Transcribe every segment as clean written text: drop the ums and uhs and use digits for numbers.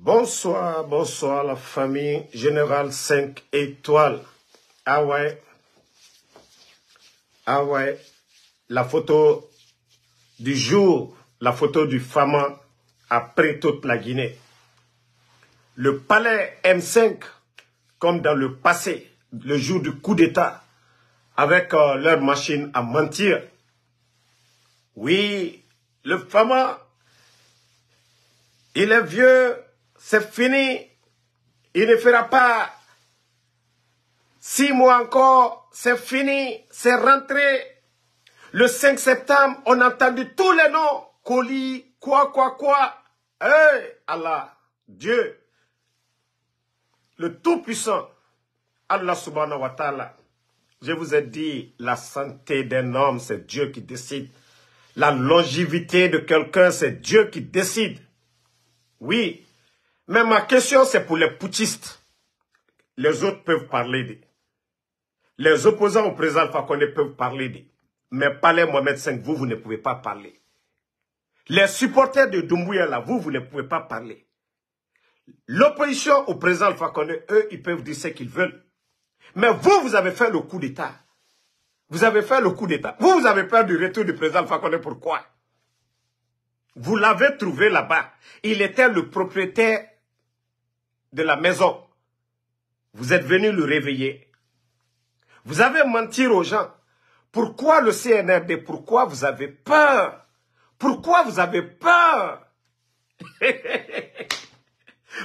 Bonsoir, bonsoir la famille Générale 5 étoiles. Ah ouais, la photo du jour, la photo du Fama après toute la Guinée. Le palais M5, comme dans le passé, le jour du coup d'État, avec leur machine à mentir. Oui, le Fama, il est vieux, c'est fini, il ne fera pas 6 mois encore, c'est fini, c'est rentré. Le 5 septembre, on a entendu tous les noms, Koli, quoi. Hey, Allah, Dieu, le Tout-Puissant, Allah subhanahu wa ta'ala. Je vous ai dit, la santé d'un homme, c'est Dieu qui décide. La longévité de quelqu'un, c'est Dieu qui décide. Oui, mais ma question, c'est pour les putschistes. Les autres peuvent parler d'eux. Les opposants au président Alpha Condé peuvent parler d'eux. Mais Palais Mohamed V, vous ne pouvez pas parler. Les supporters de Doumbouya, là, vous ne pouvez pas parler. L'opposition au président Alpha Condé, eux, ils peuvent dire ce qu'ils veulent. Mais vous avez fait le coup d'État. Vous avez fait le coup d'État. Vous avez peur du retour du président Alpha Condé. Pourquoi? Vous l'avez trouvé là-bas. Il était le propriétaire de la maison. Vous êtes venu le réveiller. Vous avez menti aux gens. Pourquoi le CNRD? Pourquoi vous avez peur? Pourquoi vous avez peur?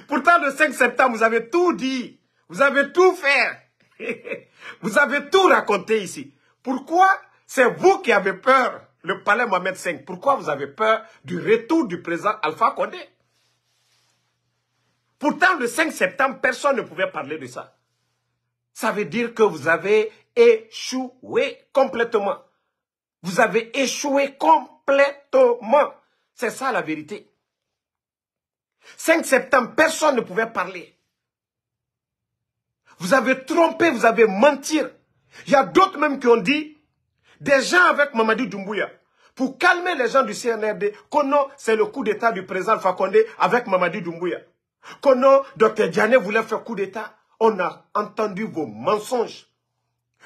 Pourtant, le 5 septembre, vous avez tout dit. Vous avez tout fait. Vous avez tout raconté ici. Pourquoi c'est vous qui avez peur, le palais Mohamed V? Pourquoi vous avez peur du retour du président Alpha Condé? Pourtant, le 5 septembre, personne ne pouvait parler de ça. Ça veut dire que vous avez échoué complètement. Vous avez échoué complètement. C'est ça la vérité. 5 septembre, personne ne pouvait parler. Vous avez trompé, vous avez menti. Il y a d'autres même qui ont dit, des gens avec Mamadi Doumbouya, pour calmer les gens du CNRD, que non, c'est le coup d'État du président Alpha Condé avec Mamadi Doumbouya. Que non, Dr Diané voulait faire coup d'État. On a entendu vos mensonges.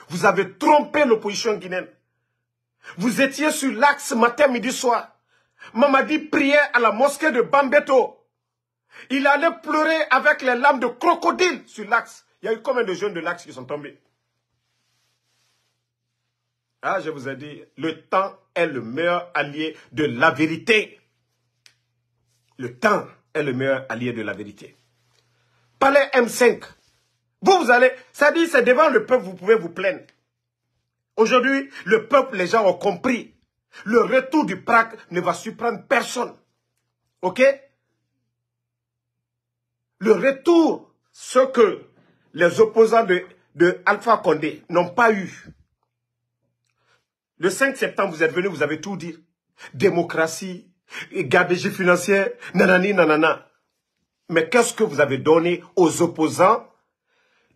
Vous avez trompé l'opposition guinéenne. Vous étiez sur l'axe matin, midi, soir. Mamadi priait à la mosquée de Bambeto. Il allait pleurer avec les larmes de crocodile sur l'axe. Il y a eu combien de jeunes de l'axe qui sont tombés? Ah, je vous ai dit, le temps est le meilleur allié de la vérité. Le temps est le meilleur allié de la vérité. Palais M5. Vous allez, ça dit, c'est devant le peuple, vous pouvez vous plaindre. Aujourd'hui, le peuple, les gens ont compris. Le retour du PRAC ne va surprendre personne. Ok? Le retour, ce que les opposants de Alpha Condé n'ont pas eu. Le 5 septembre, vous êtes venus, vous avez tout dit. Démocratie, gabegie financière, nanani, nanana. Mais qu'est-ce que vous avez donné aux opposants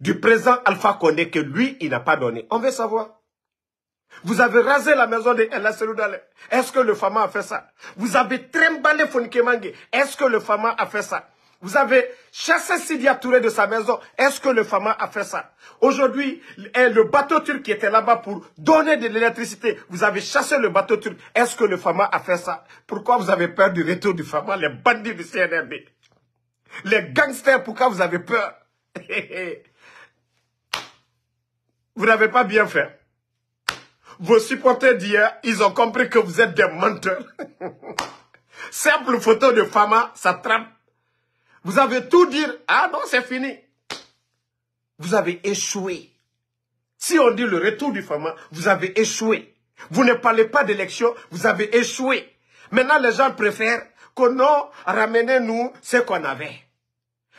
du président Alpha Condé que lui, il n'a pas donné? On veut savoir. Vous avez rasé la maison de El Seloudale. Est-ce que le Fama a fait ça? Vous avez trimballé Fonike Mange. Est-ce que le Fama a fait ça? Vous avez chassé Sidia Touré de sa maison. Est-ce que le Fama a fait ça? Aujourd'hui, le bateau turc qui était là-bas pour donner de l'électricité, vous avez chassé le bateau turc. Est-ce que le Fama a fait ça? Pourquoi vous avez peur du retour du Fama? Les bandits du CNRD. Les gangsters, pourquoi vous avez peur? Vous n'avez pas bien fait. Vos supporters d'hier, ils ont compris que vous êtes des menteurs. Simple photo de Fama, ça trappe. Vous avez tout dit. Ah non, c'est fini. Vous avez échoué. Si on dit le retour du Fama, vous avez échoué. Vous ne parlez pas d'élection, vous avez échoué. Maintenant, les gens préfèrent que non, ramenez-nous ce qu'on avait.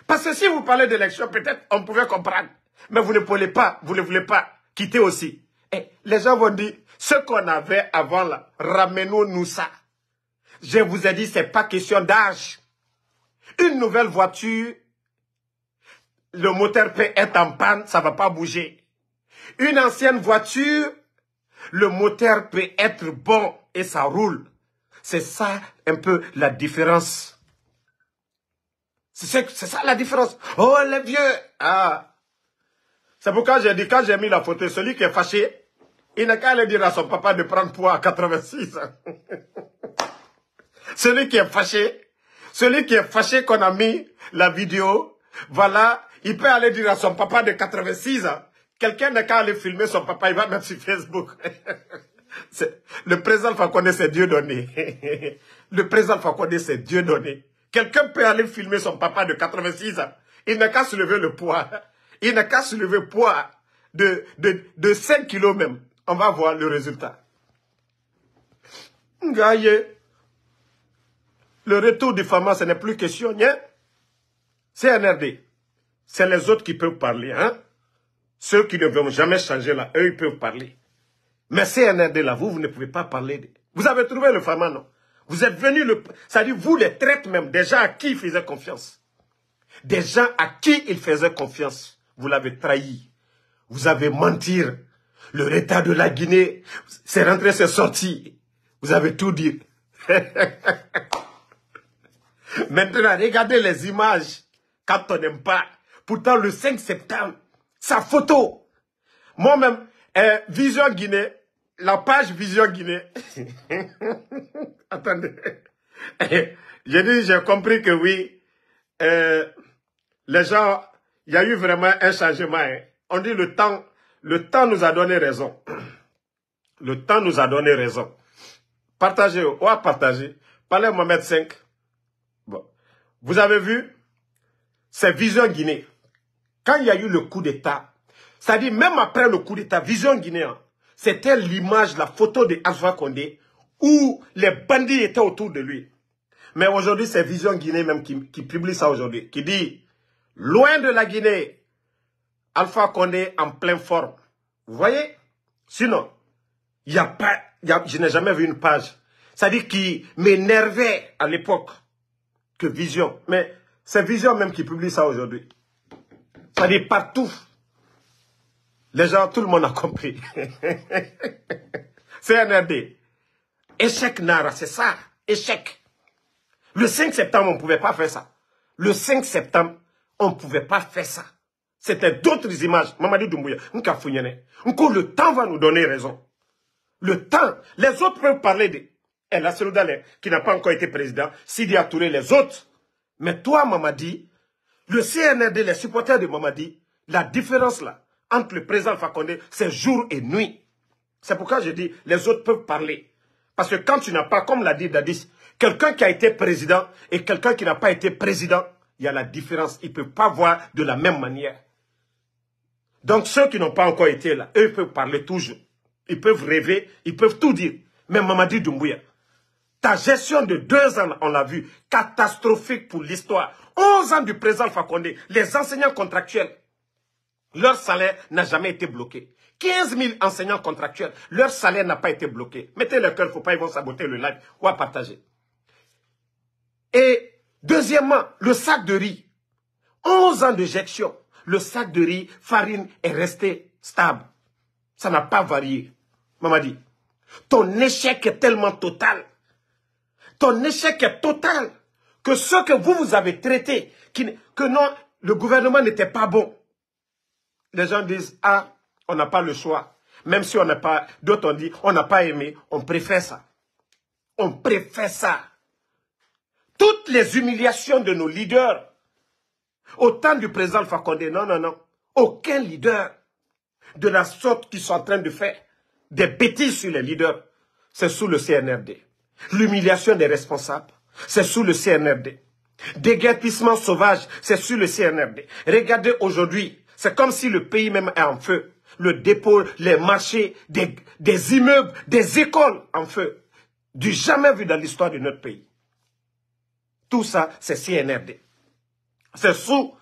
Parce que si vous parlez d'élection, peut-être on pouvait comprendre. Mais vous ne voulez pas, vous ne voulez pas quitter aussi. Et les gens vont dire, ce qu'on avait avant là, ramenons-nous ça. Je vous ai dit, ce n'est pas question d'âge. Une nouvelle voiture, le moteur peut être en panne, ça ne va pas bouger. Une ancienne voiture, le moteur peut être bon et ça roule. C'est ça un peu la différence. C'est ça la différence. Oh, les vieux. Ah. C'est pourquoi j'ai dit, quand j'ai mis la photo, celui qui est fâché, il n'a qu'à aller dire à son papa de prendre poids à 86 ans. Celui qui est fâché qu'on a mis la vidéo, voilà, il peut aller dire à son papa de 86 ans. Quelqu'un n'a qu'à aller filmer son papa, il va mettre sur Facebook. Le président Fakonde, c'est Dieu donné. Le président Fakonde, c'est Dieu donné. Quelqu'un peut aller filmer son papa de 86 ans. Il n'a qu'à soulever le poids. Il n'a qu'à soulever le poids de 5 kilos même. On va voir le résultat. Gaïe. Le retour du Fama, ce n'est plus question. C'est NRD. C'est les autres qui peuvent parler. Hein? Ceux qui ne vont jamais changer là, eux, ils peuvent parler. Mais c'est NRD là, vous ne pouvez pas parler. Vous avez trouvé le Fama, non? Vous êtes venus, c'est-à-dire vous les traites même, des gens à qui il faisait confiance. Des gens à qui il faisait confiance. Vous l'avez trahi. Vous avez menti. Le retard de la Guinée, c'est rentré, c'est sorti. Vous avez tout dit. Maintenant, regardez les images quand on n'aime pas. Pourtant, le 5 septembre, sa photo. Moi-même, Vision Guinée, la page Vision Guinée. Attendez. J'ai compris que oui, les gens, il y a eu vraiment un changement. Hein. On dit le temps nous a donné raison. Le temps nous a donné raison. Partagez, on va partager. Parlez Mohamed 5. Bon. Vous avez vu, c'est Vision Guinée. Quand il y a eu le coup d'État, c'est-à-dire même après le coup d'État, Vision Guinée, hein, c'était l'image, la photo de Alpha Condé, où les bandits étaient autour de lui. Mais aujourd'hui, c'est Vision Guinée même qui publie ça aujourd'hui, qui dit, loin de la Guinée, Alpha Condé en pleine forme. Vous voyez? Sinon, il n'y a pas, je n'ai jamais vu une page. C'est-à-dire qui m'énervait à l'époque que Vision. Mais c'est Vision même qui publie ça aujourd'hui. C'est-à-dire partout. Les gens, tout le monde a compris. C'est NRD. Échec Nara, c'est ça. Échec. Le 5 septembre, on ne pouvait pas faire ça. Le 5 septembre, on ne pouvait pas faire ça. C'était d'autres images. Mamadi Doumbouya, le temps va nous donner raison. Le temps, les autres peuvent parler de El Assirou Dalé, qui n'a pas encore été président, Sidi Touré, les autres. Mais toi, Mamadi, le CNRD, les supporters de Mamadi, la différence là, entre le président Fakonde, c'est jour et nuit. C'est pourquoi je dis, les autres peuvent parler. Parce que quand tu n'as pas, comme l'a dit Dadis, quelqu'un qui a été président et quelqu'un qui n'a pas été président, il y a la différence. Ils ne peuvent pas voir de la même manière. Donc ceux qui n'ont pas encore été là, eux peuvent parler toujours. Ils peuvent rêver, ils peuvent tout dire. Mais Mamadi Doumbouya, ta gestion de 2 ans, on l'a vu, catastrophique pour l'histoire. 11 ans du président Fakonde, les enseignants contractuels, leur salaire n'a jamais été bloqué. 15 000 enseignants contractuels, leur salaire n'a pas été bloqué. Mettez le cœur, il ne faut pas, ils vont saboter le live. On va partager. Et deuxièmement, le sac de riz. 11 ans de gestion. Le sac de riz, farine est resté stable. Ça n'a pas varié. Mamadi, ton échec est tellement total. Ton échec est total que ce que vous avez traité, que non, le gouvernement n'était pas bon. Les gens disent, ah, on n'a pas le choix. Même si on n'a pas, d'autres ont dit, on n'a pas aimé, on préfère ça. On préfère ça. Toutes les humiliations de nos leaders, au temps du président Fakonde, non, non, non. Aucun leader de la sorte qu'ils sont en train de faire des bêtises sur les leaders, c'est sous le CNRD. L'humiliation des responsables, c'est sous le CNRD. Déguerpissement sauvage, c'est sous le CNRD. Regardez aujourd'hui, c'est comme si le pays même est en feu. Le dépôt, les marchés, des immeubles, des écoles en feu. Du jamais vu dans l'histoire de notre pays. Tout ça, c'est CNRD. C'est sous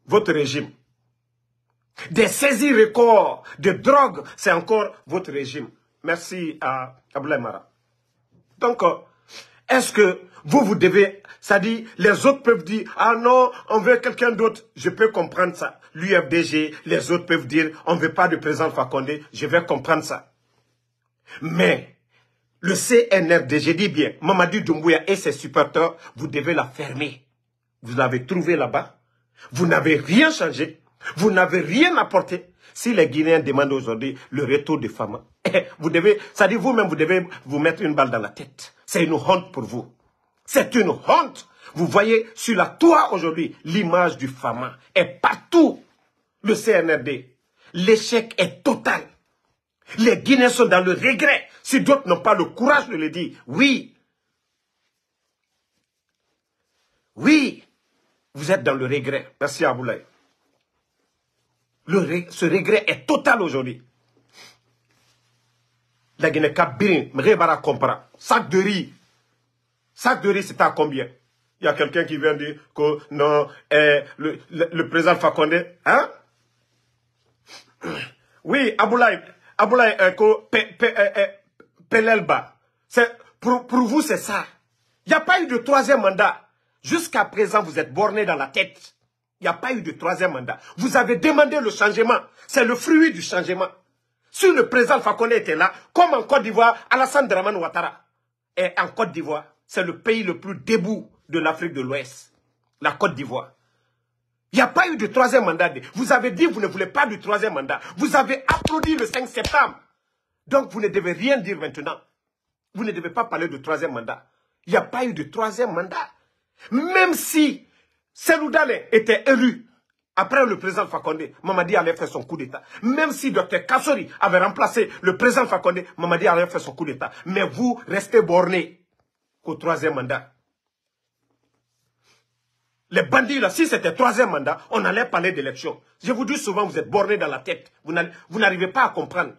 votre régime. Des saisies records de drogue, c'est encore votre régime. Merci à Abdoulaye Mara. Donc, est-ce que vous devez, ça dit, les autres peuvent dire, ah non, on veut quelqu'un d'autre. Je peux comprendre ça. L'UFDG, les autres peuvent dire, on ne veut pas de président Fakonde. Je vais comprendre ça. Mais, le CNRD, je dis bien, Mamadi Doumbouya et ses supporters, vous devez la fermer. Vous l'avez trouvé là-bas. Vous n'avez rien changé. Vous n'avez rien apporté. Si les Guinéens demandent aujourd'hui le retour de Fama, vous devez, ça dit vous-même, vous devez vous mettre une balle dans la tête. C'est une honte pour vous. C'est une honte. Vous voyez sur la toit aujourd'hui, l'image du Fama est partout. Le CNRD. L'échec est total. Les Guinéens sont dans le regret. Si d'autres n'ont pas le courage de le dire, oui. Oui, vous êtes dans le regret. Merci Aboulaye. Ce regret est total aujourd'hui. La Guinée Kabine, Mrebara compara. Sac de riz. Sac de riz, c'est à combien? Il y a quelqu'un qui vient dire que non, le président Fakonde, hein? Oui, Aboulaye, Pelelba. Pour vous, c'est ça. Il n'y a pas eu de troisième mandat. Jusqu'à présent, vous êtes borné dans la tête. Il n'y a pas eu de troisième mandat. Vous avez demandé le changement. C'est le fruit du changement. Si le président Fakonde était là, comme en Côte d'Ivoire, Alassane Dramane Ouattara est en Côte d'Ivoire. C'est le pays le plus debout de l'Afrique de l'Ouest. La Côte d'Ivoire. Il n'y a pas eu de troisième mandat. Vous avez dit que vous ne voulez pas du troisième mandat. Vous avez applaudi le 5 septembre. Donc vous ne devez rien dire maintenant. Vous ne devez pas parler de troisième mandat. Il n'y a pas eu de troisième mandat. Même si Cellou Dalein était élu après le président Fakonde, Mamadi allait faire son coup d'État. Même si Dr Kassori avait remplacé le président Fakonde, Mamadi allait faire son coup d'État. Mais vous restez borné au troisième mandat. Les bandits, là, si c'était troisième mandat, on allait parler d'élection. Je vous dis souvent, vous êtes bornés dans la tête. Vous n'arrivez pas à comprendre.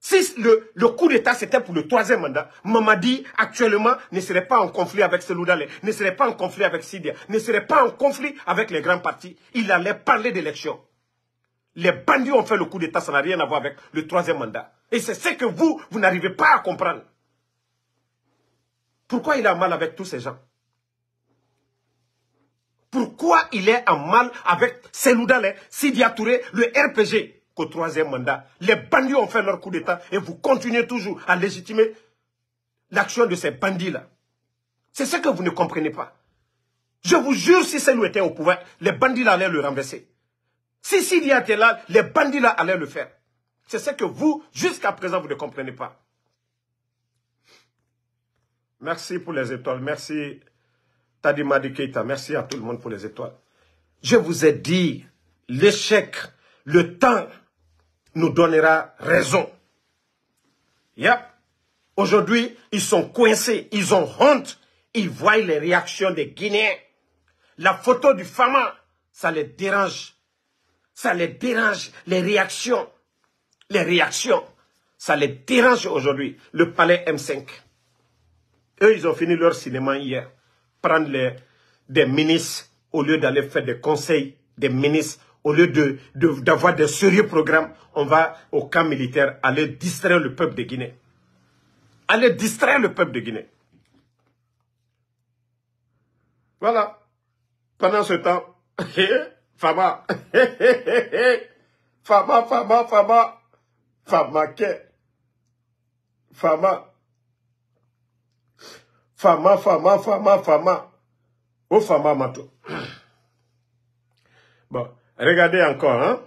Si le coup d'État, c'était pour le troisième mandat, Mamadi, actuellement, ne serait pas en conflit avec Cellou Dalein, ne serait pas en conflit avec Sidia, ne serait pas en conflit avec les grands partis. Il allait parler d'élection. Les bandits ont fait le coup d'État, ça n'a rien à voir avec le troisième mandat. Et c'est ce que vous n'arrivez pas à comprendre. Pourquoi il a mal avec tous ces gens? Pourquoi il est en mal avec Cellou Dalein, Sidia Touré, le RPG? Qu'au troisième mandat, les bandits ont fait leur coup d'État et vous continuez toujours à légitimer l'action de ces bandits-là. C'est ce que vous ne comprenez pas. Je vous jure, si Cellou était au pouvoir, les bandits-là allaient le renverser. Si Sidia était là, les bandits-là allaient le faire. C'est ce que vous, jusqu'à présent, vous ne comprenez pas. Merci pour les étoiles. Merci Tadimadi Keita. Merci à tout le monde pour les étoiles. Je vous ai dit, l'échec, le temps nous donnera raison. Yep. Aujourd'hui, ils sont coincés, ils ont honte. Ils voient les réactions des Guinéens. La photo du Fama, ça les dérange. Ça les dérange, les réactions. Les réactions, ça les dérange aujourd'hui. Le palais M5. Eux, ils ont fini leur cinéma hier. Prendre des ministres, au lieu d'aller faire des conseils, des ministres, au lieu d'avoir des sérieux programmes, on va au camp militaire aller distraire le peuple de Guinée. Aller distraire le peuple de Guinée. Voilà. Pendant ce temps, Fama, Fama. Oh, Fama Mato. Bon, regardez encore, hein.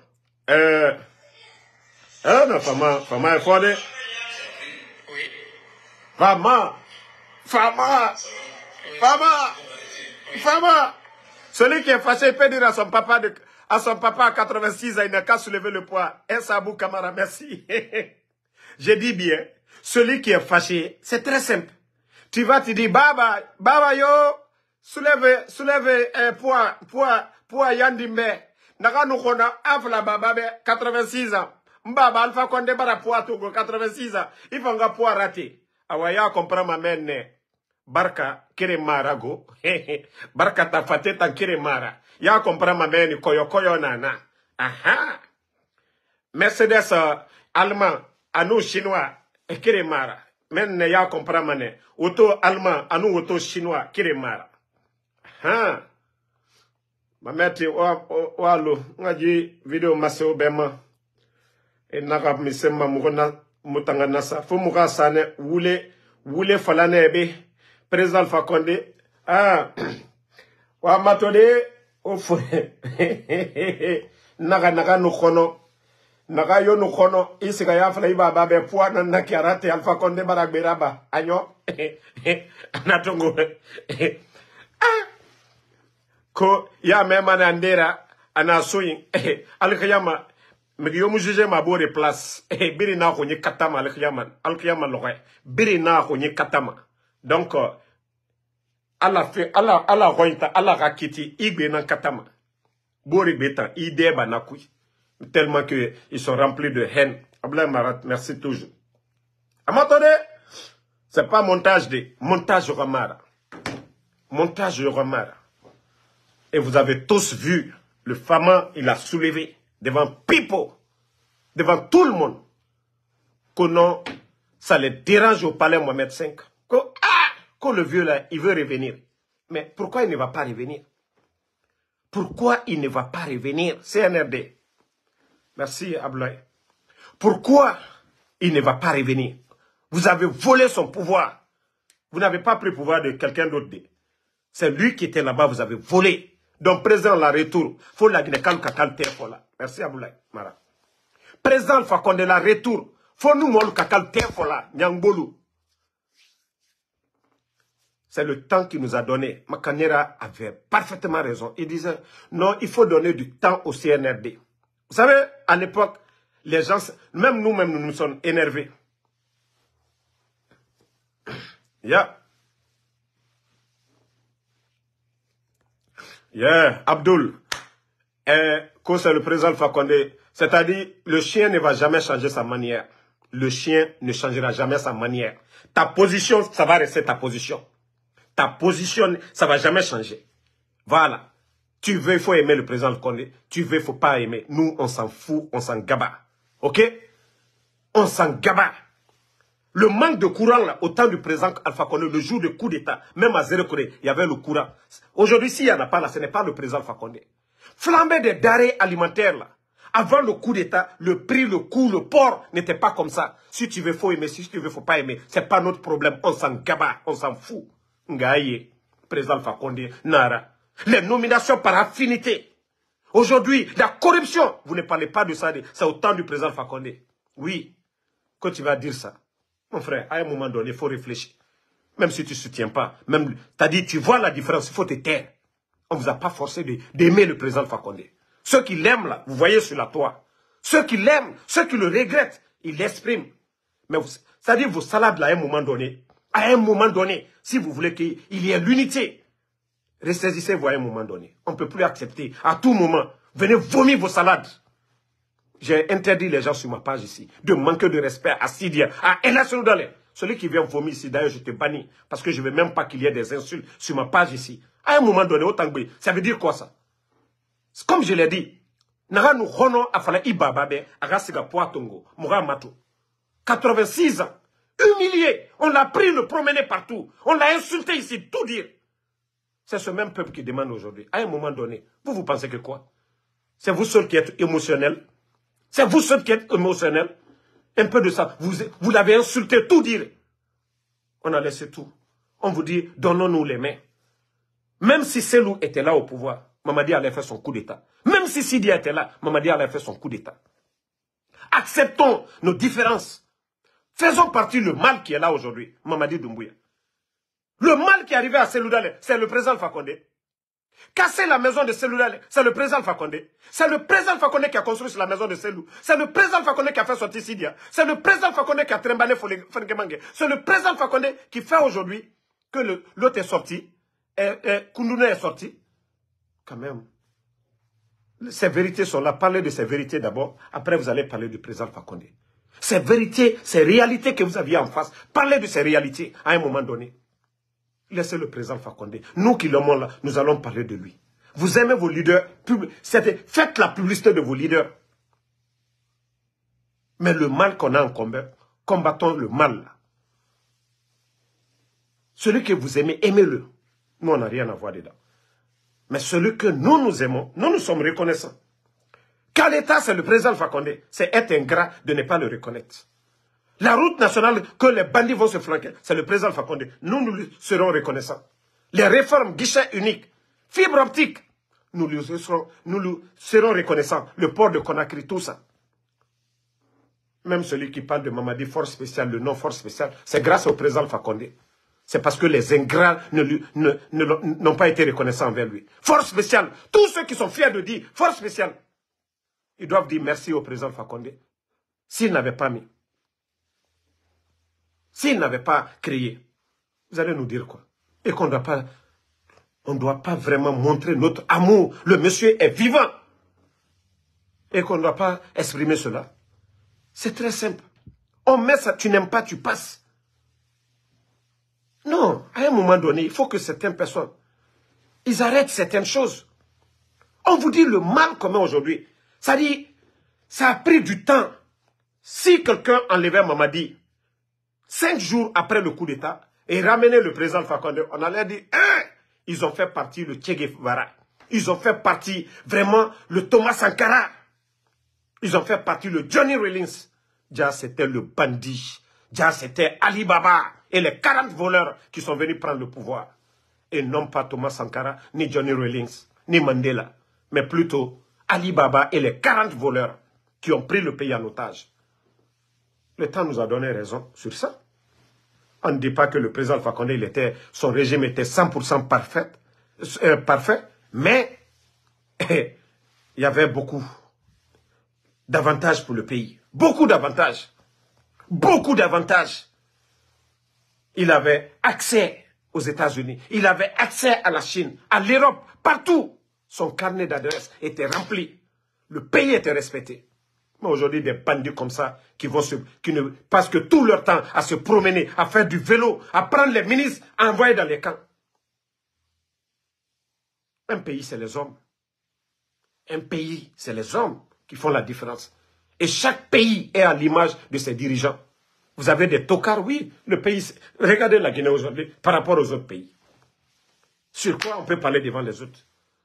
Non, Fama est fort. Oui. Fama. Celui qui est fâché, il peut dire à son papa à 86 ans, il n'a qu'à soulever le poids. Sabou Kamara, merci. Je dis bien, celui qui est fâché, c'est très simple. Tu vas te dire, Baba yo, soulève poids Yandimbe. Naka nous kona afla baba 86 ans. Mbaba Alpha Condé bara poids Togo 86 ans. Il faut nga poids raté. Awaya comprend ma mène. Barka kere marago. Barka ta fate ta kere mara. Ya comprend ma mène koyo nana. Aha. Mercedes allemand, anou chinois, kere mara. Men ya comprend mané. Auto allemand, anou auto chinois, kere mara. Ha. Mameti walo ngaji video maseo bema. E naka misema mutanga nasa. Fo muka sane wule falane ebe. Président Fakonde. Ah. Wa matode o fo. Naga no kono. Naga yo no kono. Isiga ya fala iba babe poa na nakiarate Alpha Condé baragberaba. Anyo. Anatongo. Ko ya mema na ndera anasoyin. Alkiyama. Mais yo mu juge ma bore place biri na ko ni katama alkiyama loxe biri na ko ni katama donc ala rointa ala rakiti igbe na katama bore beta ide banakui tellement que ils sont remplis de haine. Abla Marat, merci toujours. Amatode, c'est pas montage Ramara. Montage Ramara. Et vous avez tous vu le Fama, il a soulevé devant people, devant tout le monde, que non, ça les dérange au palais Mohamed V. Que le vieux là, il veut revenir. Mais pourquoi il ne va pas revenir? Pourquoi il ne va pas revenir? CNRD. Merci Ablaye. Pourquoi il ne va pas revenir? Vous avez volé son pouvoir. Vous n'avez pas pris le pouvoir de quelqu'un d'autre. C'est lui qui était là-bas, vous avez volé. Donc, président, la retour. Faut la Guinée kakal tefola. Merci Aboulaye Mara. Président Alpha Condé, la retour. Faut nous mol kakal tefola. Nyangbolou. C'est le temps qu'il nous a donné. Makanera avait parfaitement raison. Il disait, non, il faut donner du temps au CNRD. Vous savez, à l'époque, les gens, même nous nous sommes énervés. Abdul, quand c'est le président Alpha Condé, c'est-à-dire, le chien ne va jamais changer sa manière. Le chien ne changera jamais sa manière. Ta position, ça va rester ta position. Ta position, ça va jamais changer. Voilà. Tu veux, il faut aimer le président Condé. Tu veux, il faut pas aimer. Nous, on s'en fout, on s'en gaba. Ok? On s'en gaba. Le manque de courant, là, au temps du président Alpha Condé, le jour du coup d'État, même à Zéro Corée, il y avait le courant. Aujourd'hui, s'il n'y en a pas là, ce n'est pas le président Alpha Condé. Flambée des denrées alimentaires, là. Avant le coup d'État, le prix, le coût, le port n'était pas comme ça. Si tu veux, faut aimer. Si tu veux, faut pas aimer. C'est pas notre problème. On s'en gaba, on s'en fout. Ngaye, président Alpha Condé, Nara. Les nominations par affinité. Aujourd'hui, la corruption, vous ne parlez pas de ça, c'est au temps du président Alpha Condé. Oui, quand tu vas dire ça, mon frère, à un moment donné, il faut réfléchir. Même si tu ne soutiens pas, même, t'as dit, tu vois la différence, il faut te taire. On ne vous a pas forcé d'aimer le président Alpha Condé. Ceux qui l'aiment, là, vous voyez sur la toile. Ceux qui l'aiment, ceux qui le regrettent, ils l'expriment. Mais c'est-à-dire, vos salades, là, à un moment donné, si vous voulez qu'il y ait l'unité, ressaisissez-vous à un moment donné. On ne peut plus accepter. À tout moment, venez vomir vos salades. J'ai interdit les gens sur ma page ici de manquer de respect à Sidia, à Elas Soudalé. Celui qui vient vomir ici, d'ailleurs, je te bannis. Parce que je ne veux même pas qu'il y ait des insultes sur ma page ici. À un moment donné, au Tangbe, ça veut dire quoi ça? Comme je l'ai dit, Naga nous hono a fallu Ibababe, Agasiga Poatongo, Moura Mato. 86 ans, humilié. On l'a pris, le promener partout. On l'a insulté ici, tout dire. C'est ce même peuple qui demande aujourd'hui. À un moment donné, vous pensez que quoi? C'est vous seul qui êtes émotionnel. C'est vous seul qui êtes émotionnel. Un peu de ça. Vous l'avez insulté, tout dire. On a laissé tout. On vous dit, donnons-nous les mains. Même si Selou était là au pouvoir, Mamadi allait faire son coup d'État. Même si Sidi était là, Mamadi allait faire son coup d'État. Acceptons nos différences. Faisons partie le mal qui est là aujourd'hui. Mamadi Doumbouya. Le mal qui est arrivé à Selou Dale, c'est le président Alpha Condé. Casser la maison de Selou Dale, c'est le président Alpha Condé. C'est le président Alpha Condé qui a construit la maison de Selou. C'est le président Alpha Condé qui a fait sortir Sidia. C'est le président Alpha Condé qui a trembalé Fengemangue. C'est le président Alpha Condé qui fait aujourd'hui que l'autre est sorti. Kounouna est sorti. Quand même. Ces vérités sont là. Parlez de ces vérités d'abord. Après, vous allez parler du président Alpha Condé. Ces vérités, ces réalités que vous aviez en face. Parlez de ces réalités à un moment donné. Laissez le président Alpha Condé. Nous qui l'aimons là, nous allons parler de lui. Vous aimez vos leaders. Faites la publicité de vos leaders. Mais le mal qu'on a en combat, combattons le mal là. Celui que vous aimez, aimez-le. Nous, on n'a rien à voir dedans. Mais celui que nous aimons, nous sommes reconnaissants. Car l'État, c'est le président Alpha Condé. C'est être ingrat de ne pas le reconnaître. La route nationale que les bandits vont se flanquer, c'est le président Alpha Condé. Nous serons reconnaissants. Les réformes guichet unique, fibre optique. Nous lui serons reconnaissants. Le port de Conakry, tout ça. Même celui qui parle de Mamadi, force spéciale, le nom force spéciale, c'est grâce au président Alpha Condé. C'est parce que les ingrats n'ont pas été reconnaissants envers lui. Force spéciale, tous ceux qui sont fiers de dire force spéciale, ils doivent dire merci au président Alpha Condé. S'il n'avait pas mis, s'il n'avait pas créé, vous allez nous dire quoi? Et qu'on ne doit pas vraiment montrer notre amour. Le monsieur est vivant. Et qu'on ne doit pas exprimer cela. C'est très simple. On met ça, tu n'aimes pas, tu passes. Non, à un moment donné, il faut que certaines personnes, ils arrêtent certaines choses. On vous dit le mal commun aujourd'hui. Ça dit, ça a pris du temps. Si quelqu'un enlevait Mamadi, 5 jours après le coup d'État, et ramenait le président Alpha Condé, on allait dire, ils ont fait partie le Che Guevara. Ils ont fait partie vraiment le Thomas Sankara. Ils ont fait partie le Johnny Rawlings. Déjà, c'était le bandit. Déjà, c'était Ali Baba et les 40 voleurs qui sont venus prendre le pouvoir. Et non pas Thomas Sankara, ni Johnny Rawlings, ni Mandela. Mais plutôt Ali Baba et les 40 voleurs qui ont pris le pays en otage. Le temps nous a donné raison sur ça. On ne dit pas que le président Alpha Condé, son régime était 100% parfait, mais il y avait beaucoup d'avantages pour le pays. Beaucoup d'avantages. Beaucoup d'avantages. Il avait accès aux États-Unis. Il avait accès à la Chine, à l'Europe, partout. Son carnet d'adresses était rempli. Le pays était respecté. Mais aujourd'hui, des bandits comme ça qui ne passent que tout leur temps à se promener, à faire du vélo, à prendre les ministres, à envoyer dans les camps. Un pays, c'est les hommes. Un pays, c'est les hommes qui font la différence. Et chaque pays est à l'image de ses dirigeants. Vous avez des tocards, oui, le pays... Regardez la Guinée aujourd'hui par rapport aux autres pays. Sur quoi on peut parler devant les autres?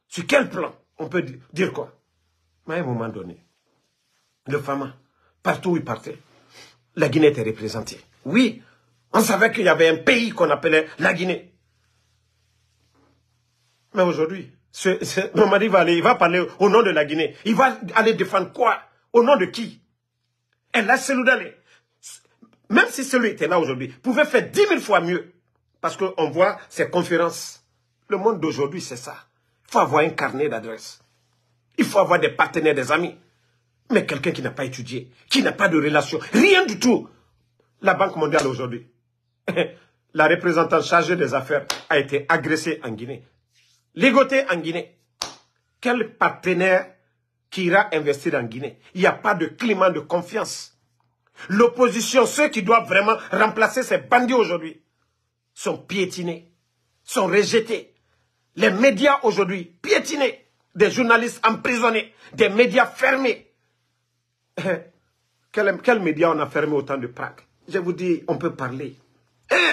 Sur quel plan on peut dire quoi? Mais à un moment donné, le Fama, partout où il partait, la Guinée était représentée. Oui, on savait qu'il y avait un pays qu'on appelait la Guinée. Mais aujourd'hui, Mamadi il va parler au nom de la Guinée. Il va aller défendre quoi? Au nom de qui? Et là, Seloudalé, même si celui était là aujourd'hui, pouvait faire 10 000 fois mieux. Parce qu'on voit ces conférences. Le monde d'aujourd'hui, c'est ça. Il faut avoir un carnet d'adresses. Il faut avoir des partenaires, des amis. Mais quelqu'un qui n'a pas étudié, qui n'a pas de relation, rien du tout. La Banque mondiale aujourd'hui, la représentante chargée des affaires a été agressée en Guinée. Ligotée en Guinée. Quel partenaire qui ira investir en Guinée? Il n'y a pas de climat de confiance. L'opposition, ceux qui doivent vraiment remplacer ces bandits aujourd'hui, sont piétinés, sont rejetés. Les médias aujourd'hui, piétinés. Des journalistes emprisonnés, des médias fermés. Quel média on a fermé au temps de Prague? Je vous dis, on peut parler.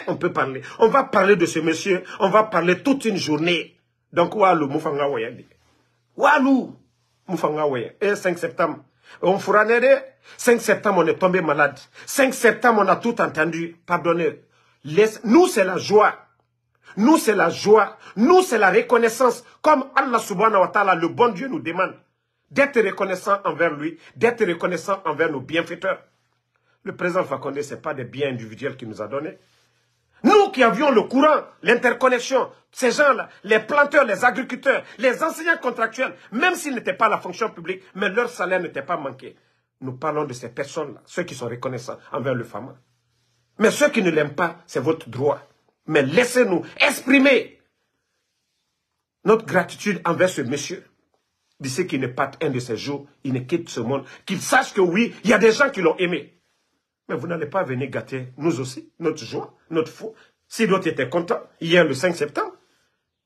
On peut parler. On va parler de ce monsieur, on va parler toute une journée. Donc, Walou, Moufanga Wayandi. Walou, Moufanga Wayandi. Et 5 septembre, on fera nere. 5 septembre, on est tombé malade. 5 septembre, on a tout entendu. Pardonnez. Nous, c'est la joie. Nous, c'est la joie. Nous, c'est la reconnaissance. Comme Allah subhanahu wa ta'ala, le bon Dieu nous demande d'être reconnaissant envers lui, d'être reconnaissant envers nos bienfaiteurs. Le président Alpha Condé, ce n'est pas des biens individuels qu'il nous a donnés. Nous qui avions le courant, l'interconnexion, ces gens-là, les planteurs, les agriculteurs, les enseignants contractuels, même s'ils n'étaient pas à la fonction publique, mais leur salaire n'était pas manqué. Nous parlons de ces personnes-là, ceux qui sont reconnaissants envers le Fama. Mais ceux qui ne l'aiment pas, c'est votre droit. Mais laissez-nous exprimer notre gratitude envers ce monsieur. D'ici qu'il ne parte un de ces jours, il ne quitte ce monde. Qu'il sache que oui, il y a des gens qui l'ont aimé. Mais vous n'allez pas venir gâter nous aussi, notre joie, notre foi. Si d'autres étaient contents, hier le 5 septembre,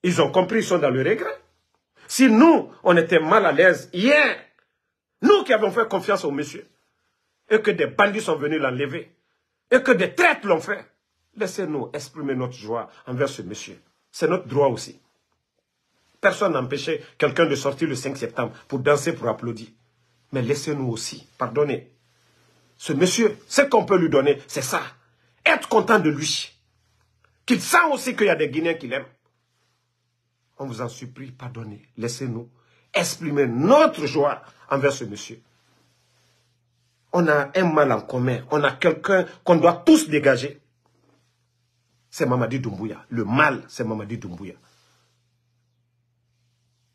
ils ont compris, ils sont dans le regret. Si nous, on était mal à l'aise hier, nous qui avons fait confiance au monsieur, et que des bandits sont venus l'enlever, et que des traîtres l'ont fait, laissez-nous exprimer notre joie envers ce monsieur. C'est notre droit aussi. Personne n'a empêché quelqu'un de sortir le 5 septembre pour danser, pour applaudir. Mais laissez-nous aussi, pardonnez. Ce monsieur, ce qu'on peut lui donner, c'est ça. Être content de lui. Qu'il sent aussi qu'il y a des Guinéens qui l'aiment. On vous en supplie, pardonnez. Laissez-nous exprimer notre joie envers ce monsieur. On a un mal en commun. On a quelqu'un qu'on doit tous dégager. C'est Mamadi Doumbouya. Le mal, c'est Mamadi Doumbouya.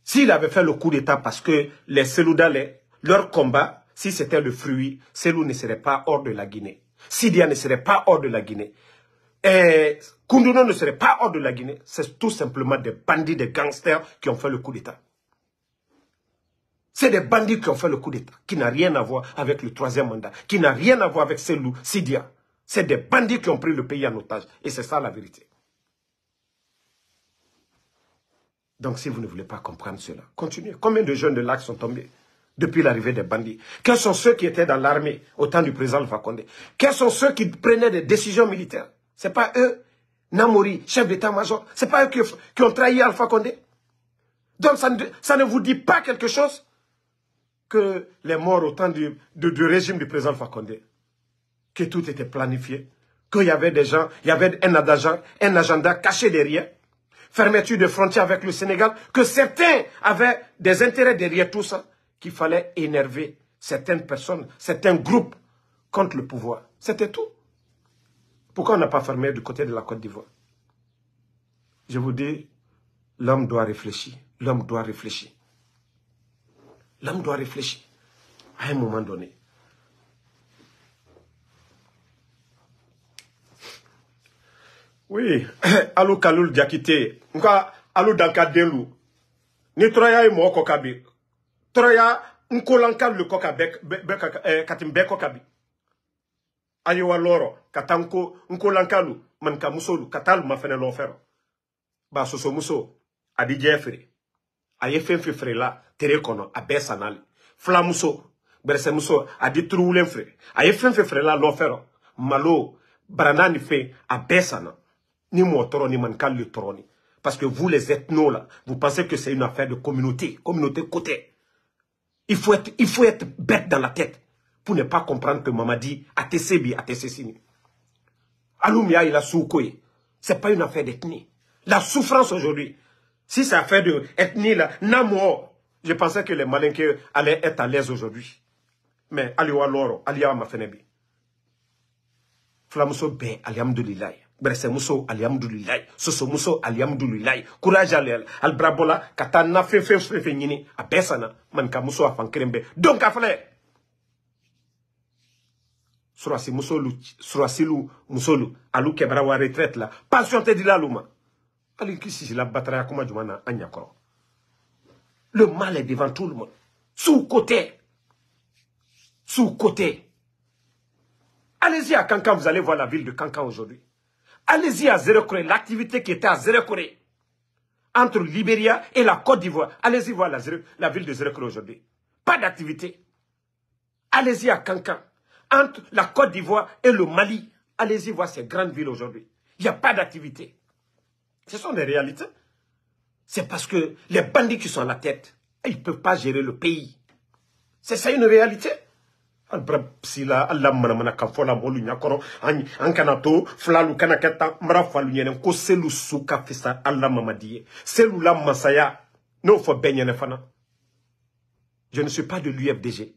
S'il avait fait le coup d'État parce que les Seloudalais, leur combat, si c'était le fruit, Selou ne serait pas hors de la Guinée. Sidia ne serait pas hors de la Guinée. Et Koundouno ne serait pas hors de la Guinée. C'est tout simplement des bandits, des gangsters qui ont fait le coup d'État. C'est des bandits qui ont fait le coup d'État, qui n'a rien à voir avec le troisième mandat, qui n'a rien à voir avec Selou, Sidia. C'est des bandits qui ont pris le pays en otage. Et c'est ça la vérité. Donc si vous ne voulez pas comprendre cela, continuez. Combien de jeunes de l'Ac sont tombés depuis l'arrivée des bandits? Quels sont ceux qui étaient dans l'armée au temps du président Alpha Condé? Quels sont ceux qui prenaient des décisions militaires? Ce n'est pas eux, Namori, chef d'état-major, ce n'est pas eux qui ont trahi Alpha Condé? Donc ça ne vous dit pas quelque chose que les morts au temps du régime du président Alpha Condé, que tout était planifié, qu'il y avait des gens, il y avait un agenda caché derrière, fermeture de frontières avec le Sénégal, que certains avaient des intérêts derrière tout ça, qu'il fallait énerver certaines personnes, certains groupes contre le pouvoir. C'était tout. Pourquoi on n'a pas fermé du côté de la Côte d'Ivoire? Je vous dis, l'homme doit réfléchir. L'homme doit réfléchir. L'homme doit réfléchir. À un moment donné. Oui, Alou Kaloul Diakité. Nka Alou Dankadelou. Ni Troya et moi Kokabi. Troya Nkolankal le Kokabek Katimbe Kokabi. Ayewa Loro. Katanko Nkolankalu. Manka Musolu. Katal ma fene l'enfer. Ba Soso Muso. Adi Jeffrey. Aye Fenfre la. Tere kono. Abe Sanali. Flamuso. Berse Muso. Adi Troulen Fre. Aye Fenfre la l'enfer. Malo. Branani fait Abe Sana. Ni Motoro, ni Mankal le Toroni. Parce que vous, les ethnos, là, vous pensez que c'est une affaire de communauté. Communauté côté. Il faut être bête dans la tête pour ne pas comprendre que Mamadi a TCB, a TCCini. Aloumia, il a Soukoye. Ce n'est pas une affaire d'ethnie. La souffrance aujourd'hui, si c'est affaire d'ethnie, là, Namo, je pensais que les Malinqués allaient être à l'aise aujourd'hui. Mais Aliwa Loro, Aliya Mafenebi. Flamuso be, Alihamdoulilah. Bresse Muso, Alihamdoulilah. Soso Muso, Alihamdoulilah. Courage al Brabola, Katana fe nini, a Bessana, Manka Muso a Fankrembe. Donc, à frère. Surasi Musolu, Surasilu, Musolu, Alou Kebrawa retraite là. Pension te dit la Luma. Ali Kisi, la bataille comme Jumana, Agnakoro. Le mal est devant tout le monde. Sous-côté. Sous-côté. Allez-y à Kankan, vous allez voir la ville de Kankan aujourd'hui. Allez-y à Zéro-Corée, l'activité qui était à Zéro-Corée, entre Libéria et la Côte d'Ivoire. Allez-y voir la ville de Zéro-Corée aujourd'hui. Pas d'activité. Allez-y à Kankan, entre la Côte d'Ivoire et le Mali. Allez-y voir ces grandes villes aujourd'hui. Il n'y a pas d'activité. Ce sont des réalités. C'est parce que les bandits qui sont à la tête, ils ne peuvent pas gérer le pays. C'est ça une réalité. Sila Allah mana kafola molu nyakoro ankanato flalu kanakata mra falu nyene ko selu suka fisa Allah mamadiye selu la masaya no fo benyene fana. Je ne suis pas de l'UFDG.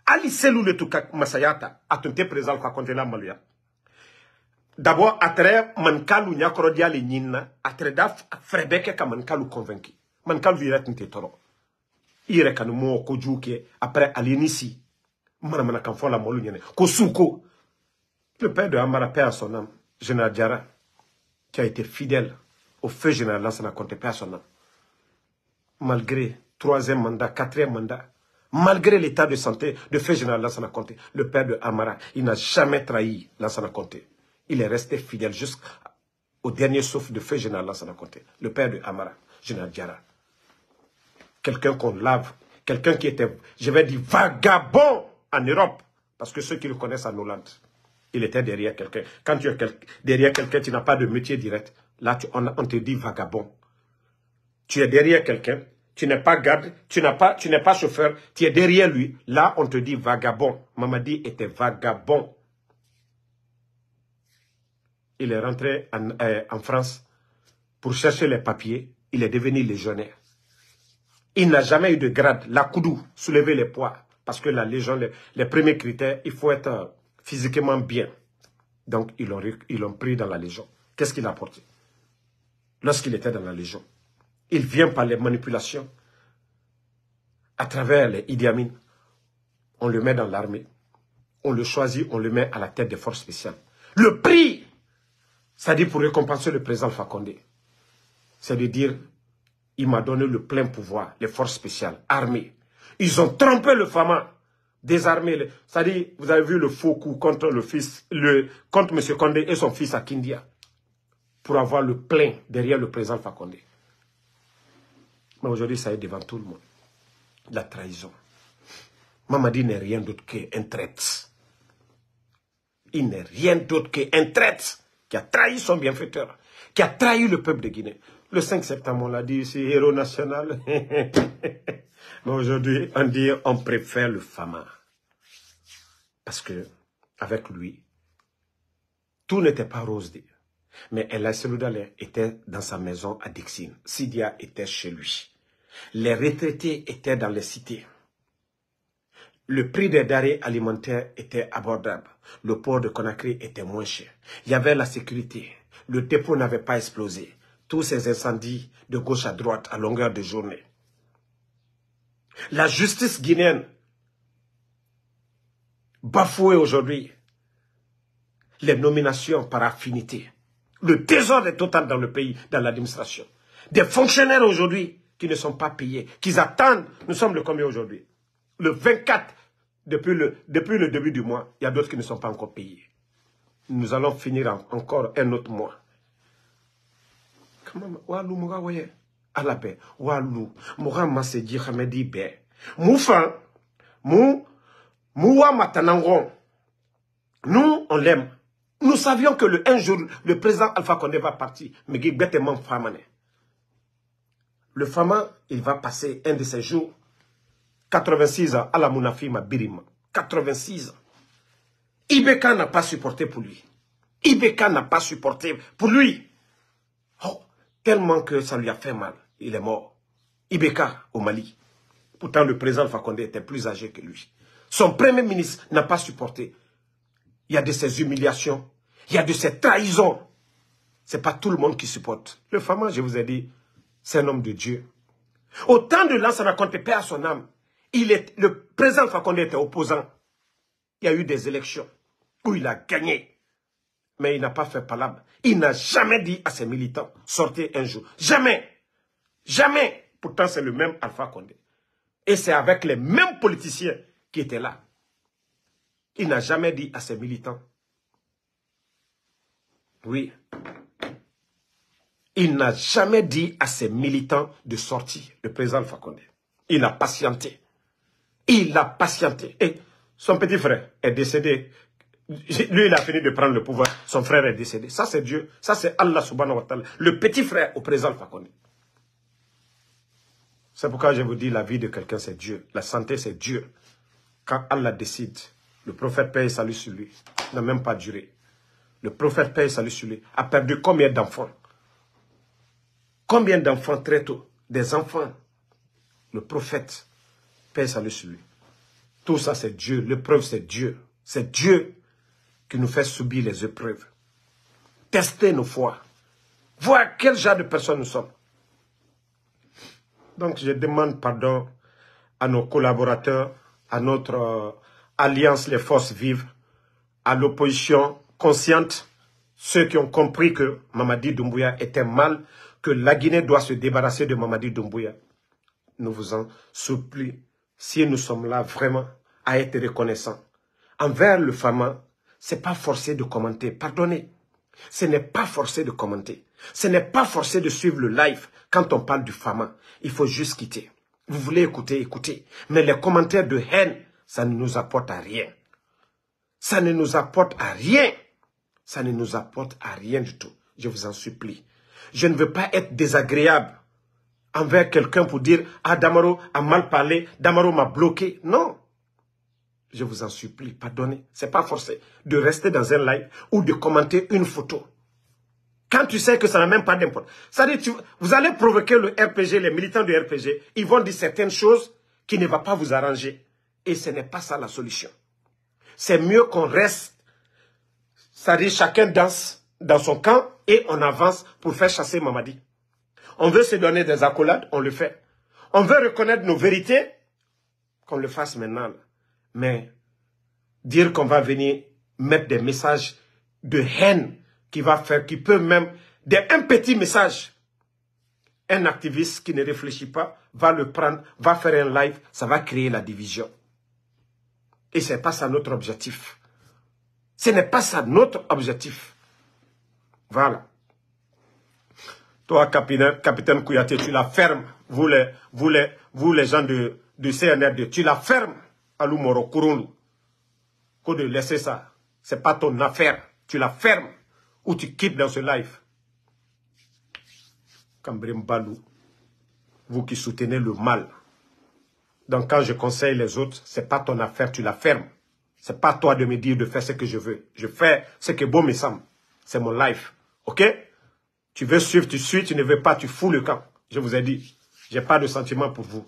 Ali selu le tuka masayata atonte présent ka konte la maluya. D'abord atre mankalu nyakoro dia le nyina atre da frebeke ka mankalu convaincu. Mankalu viret nte toro. Ire kanu mo ko juke après alinisi. Le père de Amara, père à son âme, Général Diarra, qui a été fidèle au feu général Lansana Conté, père à son âme. Malgré 3e mandat, 4e mandat, malgré l'état de santé de feu général Lansana Conté, le père de Amara, il n'a jamais trahi Lansana Conté. Il est resté fidèle jusqu'au dernier souffle de feu général Lansana Conté. Le père de Amara, Général Diarra. Quelqu'un qu'on lave, quelqu'un qui était, je vais dire, vagabond en Europe, parce que ceux qui le connaissent en Hollande, il était derrière quelqu'un. Quand tu es derrière quelqu'un, tu n'as pas de métier direct. Là, on te dit vagabond. Tu es derrière quelqu'un, tu n'es pas garde, tu n'es pas chauffeur, tu es derrière lui. Là, on te dit vagabond. Mamadi était vagabond. Il est rentré en France pour chercher les papiers il est devenu légionnaire. Il n'a jamais eu de grade. La Koudou, soulever les poids. Parce que la Légion, les premiers critères, il faut être physiquement bien. Donc, ils l'ont pris dans la Légion. Qu'est-ce qu'il a apporté? Lorsqu'il était dans la Légion, il vient par les manipulations. À travers les Idi Amin, on le met dans l'armée. On le choisit, on le met à la tête des forces spéciales. Le prix, c'est-à-dire pour récompenser le président Alpha Condé, c'est de dire, il m'a donné le plein pouvoir, les forces spéciales, armées. Ils ont trompé le Fama, désarmé. C'est-à-dire, vous avez vu le faux coup contre contre M. Condé et son fils à Kindia, pour avoir le plein derrière le président Alpha Condé. Mais aujourd'hui, ça est devant tout le monde. La trahison. Mamadi n'est rien d'autre qu'un traître. Il n'est rien d'autre qu'un traître qui a trahi son bienfaiteur, qui a trahi le peuple de Guinée. Le 5 septembre, on l'a dit, c'est héros national. Mais aujourd'hui, on dit on préfère le Fama. Parce que, avec lui, tout n'était pas rose. Mais El Seloudalé était dans sa maison à Dixine. Sidia était chez lui. Les retraités étaient dans les cités. Le prix des denrées alimentaires était abordable. Le port de Conakry était moins cher. Il y avait la sécurité. Le dépôt n'avait pas explosé. Tous ces incendies de gauche à droite à longueur de journée. La justice guinéenne bafouée aujourd'hui. Les nominations par affinité. Le désordre est total dans le pays, dans l'administration. Des fonctionnaires aujourd'hui qui ne sont pas payés, qui attendent. Nous sommes le combien aujourd'hui? Le 24, depuis le début du mois, il y a d'autres qui ne sont pas encore payés. Nous allons finir encore un autre mois. Walou moga woye alabe walou moga maseji hamedi be moufa mouwa matanangon. Nous on l'aime. Nous savions que un jour le président Alpha Condé va partir, mais Gibettement Famane. Le Fama, il va passer un de ses jours 86 ans à la Mounafima Birima. 86 ans. Ibeka n'a pas supporté pour lui. Ibeka n'a pas supporté pour lui. Oh, tellement que ça lui a fait mal. Il est mort. Ibeka au Mali. Pourtant, le président Alpha Condé était plus âgé que lui. Son premier ministre n'a pas supporté. Il y a de ces humiliations. Il y a de ces trahisons. Ce n'est pas tout le monde qui supporte. Le Fama, je vous ai dit, c'est un homme de Dieu. Au temps de Lansana Conté, paix à son âme, le président Alpha Condé était opposant. Il y a eu des élections où il a gagné. Mais il n'a pas fait palabre. Il n'a jamais dit à ses militants, sortez un jour. Jamais. Jamais. Pourtant, c'est le même Alpha Condé. Et c'est avec les mêmes politiciens qui étaient là. Il n'a jamais dit à ses militants. Oui. Il n'a jamais dit à ses militants de sortir, le président Alpha Condé. Il a patienté. Il a patienté. Et son petit frère est décédé. Lui, il a fini de prendre le pouvoir. Son frère est décédé. Ça, c'est Dieu. Ça, c'est Allah subhanahu wa ta'ala. Le petit frère au président Alpha Condé. C'est pourquoi je vous dis, la vie de quelqu'un, c'est Dieu. La santé, c'est Dieu. Quand Allah décide, le prophète paye salut sur lui. N'a même pas duré. Le prophète paye salut sur lui. A perdu combien d'enfants? Combien d'enfants très tôt? Des enfants. Le prophète paye salut sur lui. Tout ça, c'est Dieu. L'épreuve, c'est Dieu. C'est Dieu qui nous fait subir les épreuves. Tester nos foi. Voir quel genre de personnes nous sommes. Donc, je demande pardon à nos collaborateurs, à notre alliance Les Forces Vives, à l'opposition consciente, ceux qui ont compris que Mamadi Doumbouya était mal, que la Guinée doit se débarrasser de Mamadi Doumbouya. Nous vous en supplions, si nous sommes là vraiment à être reconnaissants. Envers le Fama, ce n'est pas forcé de commenter. Pardonnez. Ce n'est pas forcé de commenter. Ce n'est pas forcé de suivre le live quand on parle du Fama. Il faut juste quitter. Vous voulez écouter, écoutez. Mais les commentaires de haine, ça ne nous apporte à rien. Ça ne nous apporte à rien. Ça ne nous apporte à rien du tout. Je vous en supplie. Je ne veux pas être désagréable envers quelqu'un pour dire « Ah, Damaro a mal parlé, Damaro m'a bloqué. » Non. Je vous en supplie, pardonnez. Ce n'est pas forcé de rester dans un live ou de commenter une photo. Quand tu sais que ça n'a même pas d'importance. C'est-à-dire, vous allez provoquer le RPG, les militants du RPG, ils vont dire certaines choses qui ne vont pas vous arranger. Et ce n'est pas ça la solution. C'est mieux qu'on reste, c'est-à-dire chacun danse dans son camp et on avance pour faire chasser Mamadi. On veut se donner des accolades, on le fait. On veut reconnaître nos vérités, qu'on le fasse maintenant. Mais dire qu'on va venir mettre des messages de haine qui peut même, un petit message, un activiste qui ne réfléchit pas va le prendre, va faire un live, ça va créer la division. Et ce n'est pas ça notre objectif. Ce n'est pas ça notre objectif. Voilà. Toi, capitaine Kouyaté, tu la fermes. Vous les gens de CNRD, tu la fermes à l'Oumoro Kouroulou. Qu'au de laisser ça. Ce n'est pas ton affaire. Tu la fermes ou tu quittes dans ce live. Kambrim Balou, vous qui soutenez le mal. Donc quand je conseille les autres, ce n'est pas ton affaire, tu la fermes. Ce n'est pas toi de me dire de faire ce que je veux. Je fais ce que bon me semble. C'est mon life. Ok? Tu veux suivre, tu suis, tu ne veux pas, tu fous le camp. Je vous ai dit, je n'ai pas de sentiment pour vous.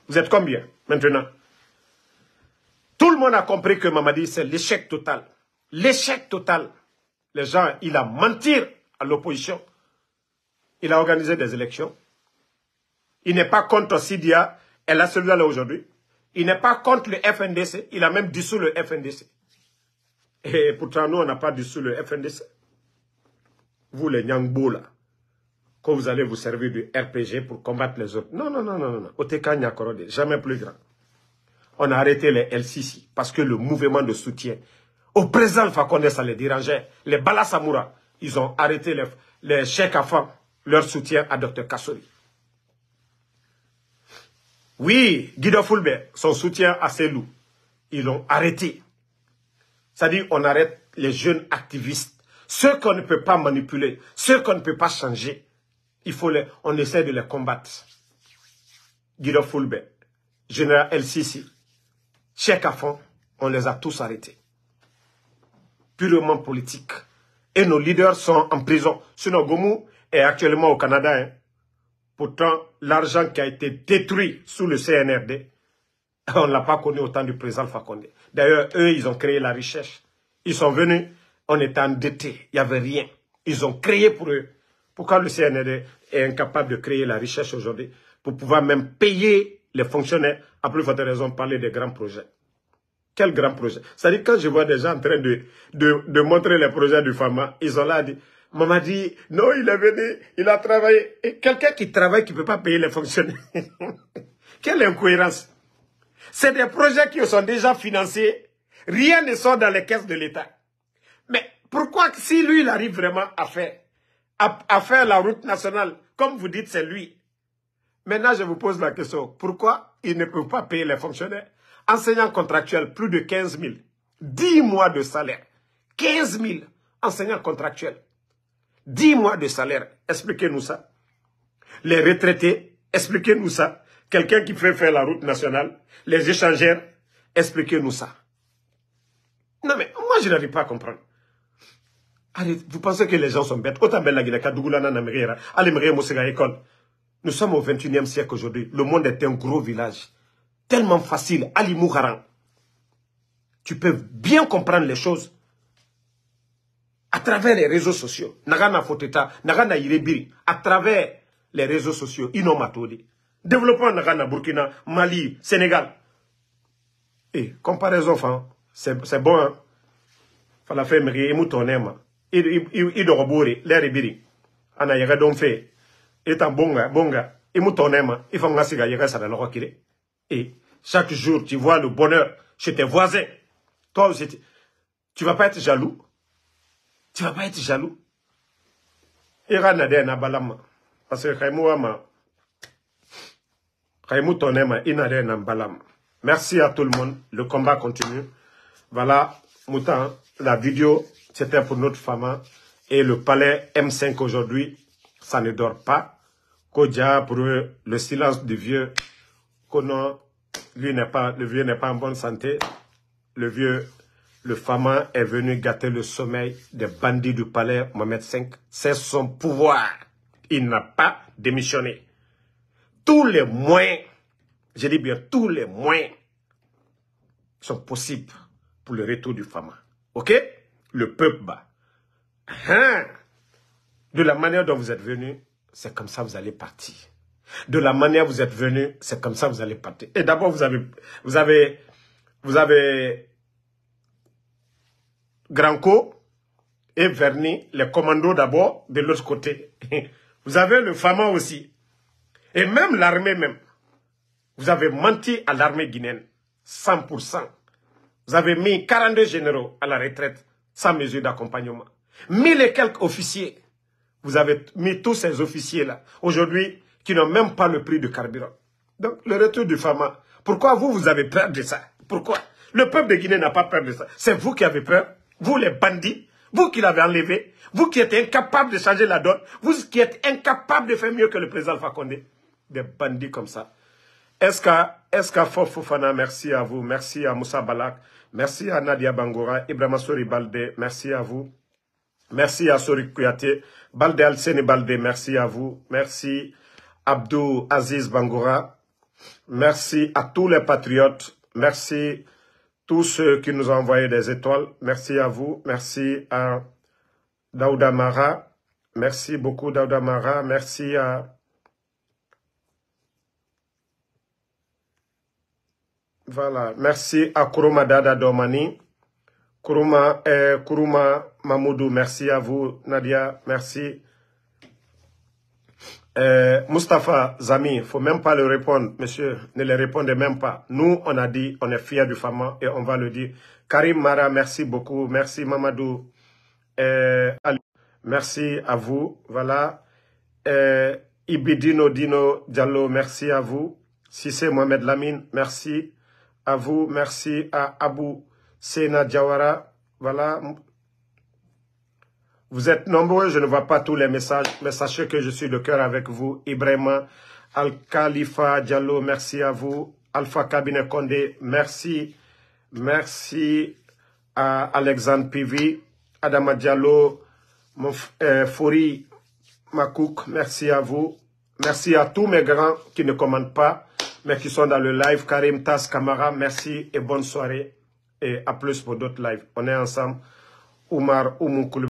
Vous êtes combien maintenant? Tout le monde a compris que Mamadi, c'est l'échec total. L'échec total. Les gens, il a menti à l'opposition. Il a organisé des élections. Il n'est pas contre Sidia. Elle a celui-là là aujourd'hui. Il n'est pas contre le FNDC. Il a même dissous le FNDC. Et pourtant, nous, on n'a pas dissous le FNDC. Vous, les Nyangbo, là, quand vous allez vous servir du RPG pour combattre les autres. Non, non, non, non, non. Oteka Nyakorode, jamais plus grand. On a arrêté les LCC parce que le mouvement de soutien au président Fakonde, ça les dérangeait. Les Bala Samoura, ils ont arrêté les Cheikh Afan, leur soutien à Dr Kassori. Oui, Guido Fulbe, son soutien à Selou, ils l'ont arrêté. C'est-à-dire, on arrête les jeunes activistes, ceux qu'on ne peut pas manipuler, ceux qu'on ne peut pas changer. On essaie de les combattre. Guido Fulbe, Général El Sisi, Cheikh Afan, on les a tous arrêtés. Purement politique. Et nos leaders sont en prison. Sinon, Gomu est actuellement au Canada. Hein. Pourtant, l'argent qui a été détruit sous le CNRD, on ne l'a pas connu au temps du président Fakonde. D'ailleurs, eux, ils ont créé la recherche. Ils sont venus, on était endettés, il n'y avait rien. Ils ont créé pour eux. Pourquoi le CNRD est incapable de créer la recherche aujourd'hui pour pouvoir même payer les fonctionnaires? À plus forte raison, parler des grands projets. Quel grand projet? C'est-à-dire, quand je vois des gens en train de montrer les projets du FAMA, ils ont là dit, maman dit, non, il est venu, il a travaillé. Et quelqu'un qui travaille, qui ne peut pas payer les fonctionnaires. Quelle incohérence. C'est des projets qui sont déjà financés. Rien ne sort dans les caisses de l'État. Mais pourquoi, si lui, il arrive vraiment à faire la route nationale, comme vous dites, c'est lui. Maintenant, je vous pose la question. Pourquoi il ne peut pas payer les fonctionnaires? Enseignants contractuels, plus de 15 000. 10 mois de salaire. 15 000 enseignants contractuels. 10 mois de salaire. Expliquez-nous ça. Les retraités, expliquez-nous ça. Quelqu'un qui fait faire la route nationale. Les échangeurs, expliquez-nous ça. Non mais, moi je n'arrive pas à comprendre. Allez, vous pensez que les gens sont bêtes? Nous sommes au 21e siècle aujourd'hui. Le monde est un gros village. Tellement facile. Ali Mouharan. Tu peux bien comprendre les choses à travers les réseaux sociaux. Nagana Foteta, Nagana Irebiri, à travers les réseaux sociaux. Inomatodi. Développement Nagana Burkina, Mali, Sénégal. Et comparaison, c'est bon. Hein? Fala fait mri emutonema. Idorobori, l'Erebiri. Ana yaga don fait. Etan bonga. Emutonema. Il faut ngasiga yaga sa la lokire. Et chaque jour, tu vois le bonheur chez tes voisins. Toi aussi, tu ne vas pas être jaloux. Tu ne vas pas être jaloux. Parce que merci à tout le monde. Le combat continue. Voilà, Moutan, la vidéo, c'était pour notre femme. Et le palais M5 aujourd'hui, ça ne dort pas. Kodja, pour eux, le silence du vieux. Kono, le vieux n'est pas en bonne santé. Le vieux le Fama est venu gâter le sommeil des bandits du palais Mohamed V. C'est son pouvoir. Il n'a pas démissionné. Tous les moyens, je dis bien tous les moyens, sont possibles pour le retour du Fama. Ok? Le peuple bat. De la manière dont vous êtes venu, c'est comme ça que vous allez partir. De la manière dont vous êtes venu, c'est comme ça que vous allez partir. Et d'abord, vous avez Granco et Verny, les commandos d'abord, de l'autre côté. Vous avez le Fama aussi. Et même l'armée même. Vous avez menti à l'armée guinéenne. 100%. Vous avez mis 42 généraux à la retraite sans mesure d'accompagnement. 1000 et quelques officiers. Vous avez mis tous ces officiers-là, aujourd'hui, qui n'ont même pas le prix du carburant. Donc, le retour du Fama. Pourquoi vous avez peur de ça? Pourquoi? Le peuple de Guinée n'a pas peur de ça. C'est vous qui avez peur. Vous, les bandits. Vous qui l'avez enlevé. Vous qui êtes incapables de changer la donne. Vous qui êtes incapables de faire mieux que le président Alpha Condé. Des bandits comme ça. Eska Fofana, merci à vous. Merci à Moussa Balak. Merci à Nadia Bangoura. Ibrahima Sori Balde, merci à vous. Merci à Sori Kouyaté. Balde Alseni Balde, merci à vous. Merci Abdou Aziz Bangoura. Merci à tous les patriotes. Merci tous ceux qui nous ont envoyé des étoiles. Merci à vous. Merci à Daouda Mara. Merci beaucoup Daouda Mara. Merci à... Voilà. Merci à Kuruma Dada Domani. Kuruma Mamoudou, merci à vous. Nadia, merci. Mustapha Zami, il ne faut même pas le répondre, monsieur. Ne le répondez même pas. Nous, on a dit, on est fiers du Fama et on va le dire. Karim Mara, merci beaucoup. Merci Mamadou. Ali, merci à vous. Voilà. Ibidino Dino Diallo, merci à vous. Sissé Mohamed Lamine, merci à vous. Merci à Abou Sena Diawara. Voilà. Vous êtes nombreux, je ne vois pas tous les messages, mais sachez que je suis de cœur avec vous. Ibrahima Al-Khalifa Diallo, merci à vous. Alpha Cabinet Condé, merci. Merci à Alexandre Pivi, Adama Diallo, Fouri Makouk, merci à vous. Merci à tous mes grands qui ne commandent pas, mais qui sont dans le live. Karim Tas Kamara, merci et bonne soirée. Et à plus pour d'autres lives. On est ensemble. Oumar Oumoukoul.